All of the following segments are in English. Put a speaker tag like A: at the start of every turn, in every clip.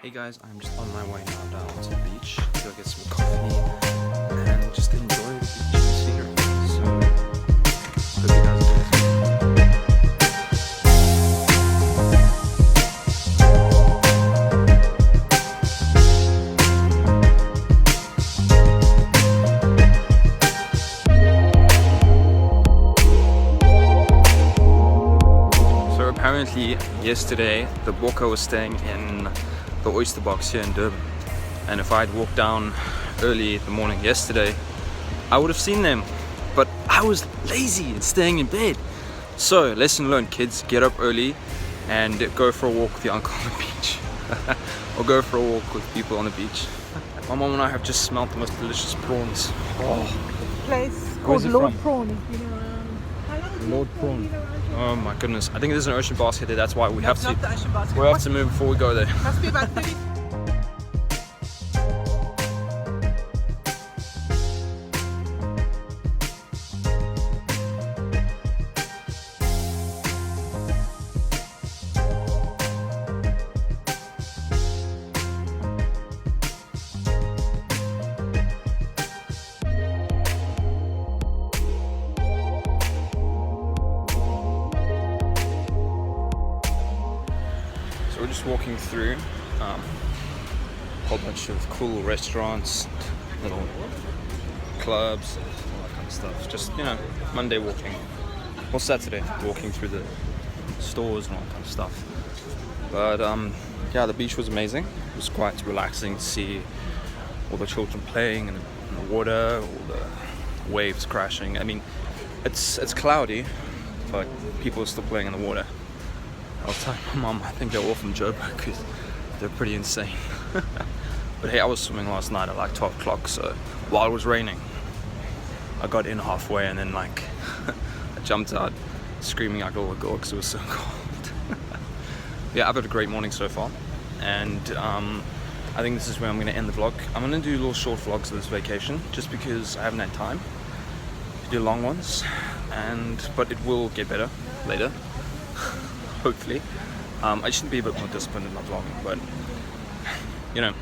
A: Hey guys, I'm just on my way now down to the beach to go get some coffee and just enjoy the beach and the scenery. So, hope you guys enjoy this. So apparently yesterday the Bokke was staying in the Oyster Box here in Durban, and if I'd walked down early in the morning yesterday I would have seen them, but I was lazy and staying in bed. So lesson learned, kids, get up early and go for a walk with your uncle on the beach or go for a walk with people on the beach. My mom and I have just smelt the most delicious prawns.
B: Place
A: Where's
B: called
A: it
B: Lord
A: from?
B: Prawn. If you know around.
A: Lord Prawn. Oh my goodness, I think there's an ocean basket there, that's why we have
B: Not the Ocean Basket.
A: we have to move before we go there.
B: Must be about 30.
A: So we're just walking through a whole bunch of cool restaurants, little clubs, all that kind of stuff. Just, you know, Monday walking, or Saturday walking through the stores and all that kind of stuff. But yeah, the beach was amazing. It was quite relaxing to see all the children playing in the water, all the waves crashing. I mean, it's cloudy, but people are still playing in the water. I was telling my mom, I think they're all from Joburg because they're pretty insane. But hey, I was swimming last night at like 12 o'clock, so while it was raining, I got in halfway and then like I jumped out screaming like a little girl because it was so cold. Yeah, I've had a great morning so far, and I think this is where I'm going to end the vlog. I'm going to do little short vlogs of this vacation just because I haven't had time to do long ones, but it will get better later. Hopefully. I just need to be a bit more disciplined in my vlogging, but you know,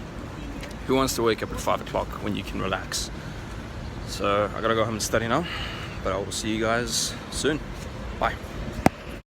A: who wants to wake up at 5 o'clock when you can relax? So I gotta go home and study now, but I will see you guys soon. Bye.